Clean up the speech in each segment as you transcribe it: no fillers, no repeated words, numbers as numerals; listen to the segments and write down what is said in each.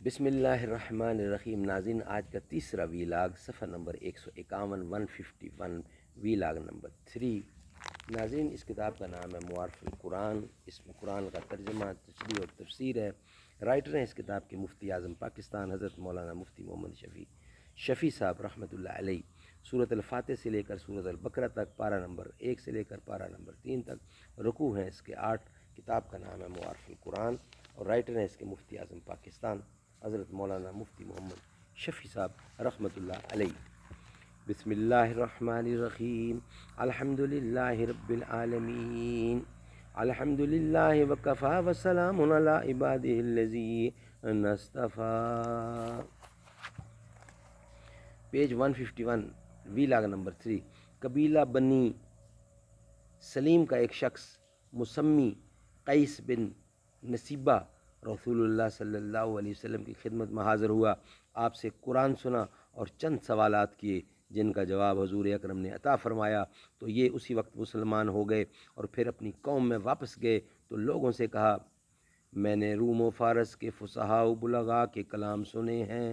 بسم اللہ الرحمن الرحیم۔ ناظرین، آج کا تیسرا ویلاگ صفحہ نمبر 151 151 ویلاگ نمبر 3۔ ناظرین، اس کتاب کا نام ہے معارف القرآن۔ اس میں قرآن کا ترجمہ، تشریح اور تفسیر ہے۔ رائٹر ہیں اس کتاب کے مفتی اعظم پاکستان حضرت مولانا مفتی محمد شفیع صاحب رحمۃ اللہ علیہ۔ سورۃ الفاتح سے لے کر سورۃ البقرہ تک، پارہ نمبر 1 سے لے کر پارہ نمبر 3 تک رکوع ہیں اس کے 8۔ کتاب کا نام ہے معارف القرآن اور رائٹر ہیں اس کے مفتی اعظم پاکستان حضرت مولانا مفتی محمد شفیع صاحب رحمۃ اللہ علیہ۔ بسم اللہ الرحمن الرحیم۔ الحمد للہ رب العالمین، الحمد للہ وکفی وسلام علی عبادہ الذین اصطفیٰ۔ Page 151 vlog number 3۔ قبیلہ بنی سلیم کا ایک شخص مسمی قیس بن نصیبہ رسول اللہ صلی اللہ علیہ وسلم کی خدمت میں حاضر ہوا، آپ سے قرآن سنا اور چند سوالات کیے جن کا جواب حضور اکرم نے عطا فرمایا تو یہ اسی وقت مسلمان ہو گئے اور پھر اپنی قوم میں واپس گئے تو لوگوں سے کہا، میں نے روم و فارس کے فصحاء و بلغاء کے کلام سنے ہیں،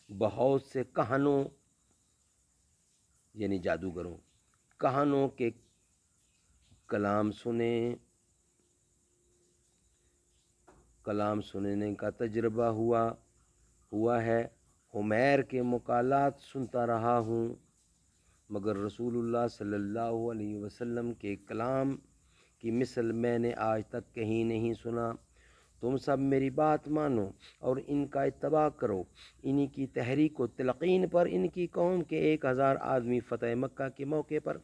بہت سے کہانوں یعنی جادوگروں کہانوں کے کلام سننے کا تجربہ ہوا ہے، ہومیر کے مقالات سنتا رہا ہوں، مگر رسول اللہ صلی اللہ علیہ وسلم کے کلام کی مثل میں نے آج تک کہیں نہیں سنا۔ تم سب میری بات مانو اور ان کا اتباع کرو۔ انہی کی تحریک و تلقین پر ان کی قوم کے 1000 آدمی فتح مکہ کے موقع پر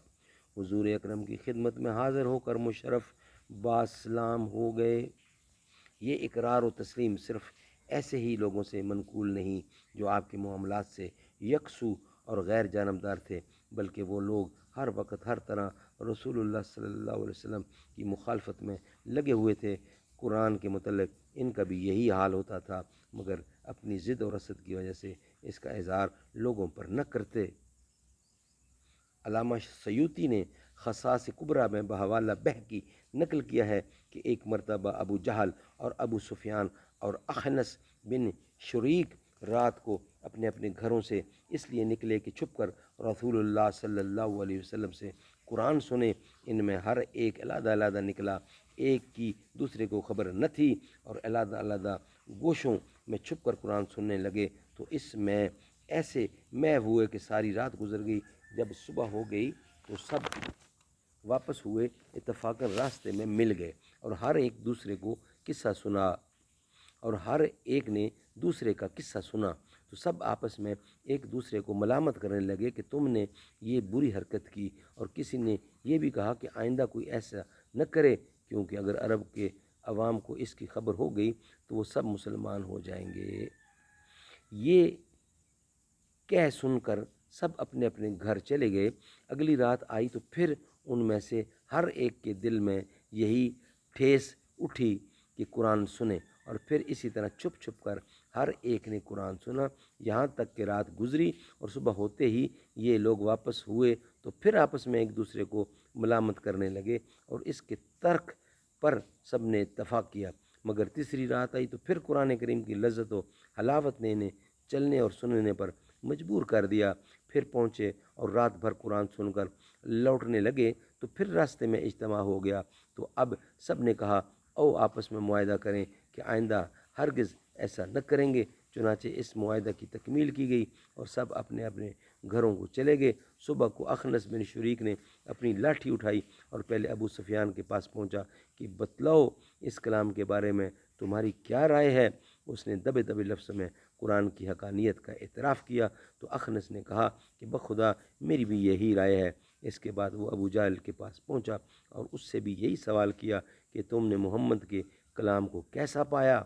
حضور اکرم کی خدمت میں حاضر ہو کر مشرف باسلام ہو گئے۔ یہ اقرار و تسلیم صرف ایسے ہی لوگوں سے منقول نہیں جو آپ کے معاملات سے یکسو اور غیر جانبدار تھے، بلکہ وہ لوگ ہر وقت ہر طرح رسول اللہ صلی اللہ علیہ وسلم کی مخالفت میں لگے ہوئے تھے۔ قرآن کے متعلق ان کا بھی یہی حال ہوتا تھا، مگر اپنی ضد اور حسد کی وجہ سے اس کا اظہار لوگوں پر نہ کرتے۔ علامہ سیوطی نے خصائص کبریٰ میں بحوالہ بحقی نقل کیا ہے کہ ایک مرتبہ ابو جہل اور ابو سفیان اور اخنس بن شریک رات کو اپنے اپنے گھروں سے اس لیے نکلے کہ چھپ کر رسول اللہ صلی اللہ علیہ وسلم سے قرآن سنے۔ ان میں ہر ایک علیحدہ علیحدہ نکلا، ایک کی دوسرے کو خبر نہ تھی اور علیحدہ علیحدہ گوشوں میں چھپ کر قرآن سننے لگے تو اس میں ایسے محو ہوئے کہ ساری رات گزر گئی۔ جب صبح ہو گئی تو سب واپس ہوئے، اتفاقاً راستے میں مل گئے اور ہر ایک دوسرے کو قصہ سنا اور ہر ایک نے دوسرے کا قصہ سنا تو سب آپس میں ایک دوسرے کو ملامت کرنے لگے کہ تم نے یہ بری حرکت کی، اور کسی نے یہ بھی کہا کہ آئندہ کوئی ایسا نہ کرے، کیونکہ اگر عرب کے عوام کو اس کی خبر ہو گئی تو وہ سب مسلمان ہو جائیں گے۔ یہ کہہ سن کر سب اپنے اپنے گھر چلے گئے۔ اگلی رات آئی تو پھر ان میں سے ہر ایک کے دل میں یہی ٹھیس اٹھی کہ قرآن سنے، اور پھر اسی طرح چھپ چھپ کر ہر ایک نے قرآن سنا، یہاں تک کہ رات گزری اور صبح ہوتے ہی یہ لوگ واپس ہوئے تو پھر آپس میں ایک دوسرے کو ملامت کرنے لگے اور اس کے ترک پر سب نے اتفاق کیا۔ مگر تیسری رات آئی تو پھر قرآن کریم کی لذت و حلاوت نے انہیں چلنے اور سننے پر مجبور کر دیا۔ پھر پہنچے اور رات بھر قرآن سن کر لوٹنے لگے تو پھر راستے میں اجتماع ہو گیا تو اب سب نے کہا، او آپس میں معاہدہ کریں کہ آئندہ ہرگز ایسا نہ کریں گے۔ چنانچہ اس معاہدہ کی تکمیل کی گئی اور سب اپنے اپنے گھروں کو چلے گئے۔ صبح کو اخنس بن شریک نے اپنی لاٹھی اٹھائی اور پہلے ابو سفیان کے پاس پہنچا کہ بتلاؤ اس کلام کے بارے میں تمہاری کیا رائے ہے۔ اس نے دبے دبے لفظ میں قرآن کی حقانیت کا اعتراف کیا تو اخنس نے کہا کہ بخدا میری بھی یہی رائے ہے۔ اس کے بعد وہ ابو جہل کے پاس پہنچا اور اس سے بھی یہی سوال کیا کہ تم نے محمد کے کلام کو کیسا پایا؟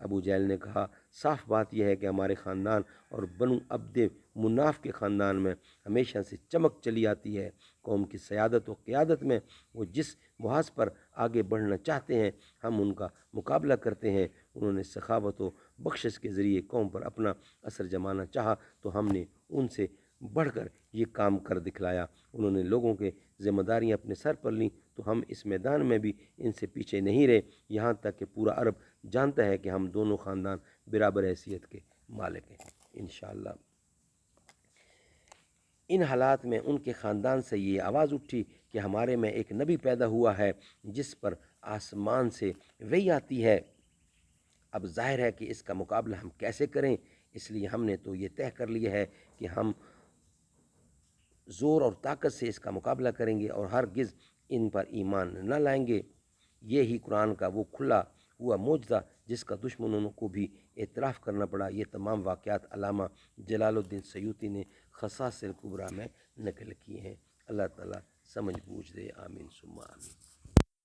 ابو جہل نے کہا، صاف بات یہ ہے کہ ہمارے خاندان اور بنو عبد مناف کے خاندان میں ہمیشہ سے چمک چلی آتی ہے۔ قوم کی سیادت و قیادت میں وہ جس محاذ پر آگے بڑھنا چاہتے ہیں ہم ان کا مقابلہ کرتے ہیں۔ انہوں نے سخاوت و بخشش کے ذریعے قوم پر اپنا اثر جمانا چاہا تو ہم نے ان سے بڑھ کر یہ کام کر دکھلایا۔ انہوں نے لوگوں کے ذمہ داریاں اپنے سر پر لیں، تو ہم اس میدان میں بھی ان سے پیچھے نہیں رہے، یہاں تک کہ پورا عرب جانتا ہے کہ ہم دونوں خاندان برابر حیثیت کے مالک ہیں انشاءاللہ۔ ان حالات میں ان کے خاندان سے یہ آواز اٹھی کہ ہمارے میں ایک نبی پیدا ہوا ہے جس پر آسمان سے وحی آتی ہے۔ اب ظاہر ہے کہ اس کا مقابلہ ہم کیسے کریں، اس لیے ہم نے تو یہ طے کر لیا ہے کہ ہم زور اور طاقت سے اس کا مقابلہ کریں گے اور ہرگز ان پر ایمان نہ لائیں گے۔ یہی قرآن کا وہ کھلا ہوا معجزہ جس کا دشمنوں کو بھی اعتراف کرنا پڑا۔ یہ تمام واقعات علامہ جلال الدین سیوطی نے خصائص الکبریٰ میں نقل کیے ہیں۔ اللہ تعالیٰ سمجھ بوجھ دے، آمین ثم آمین۔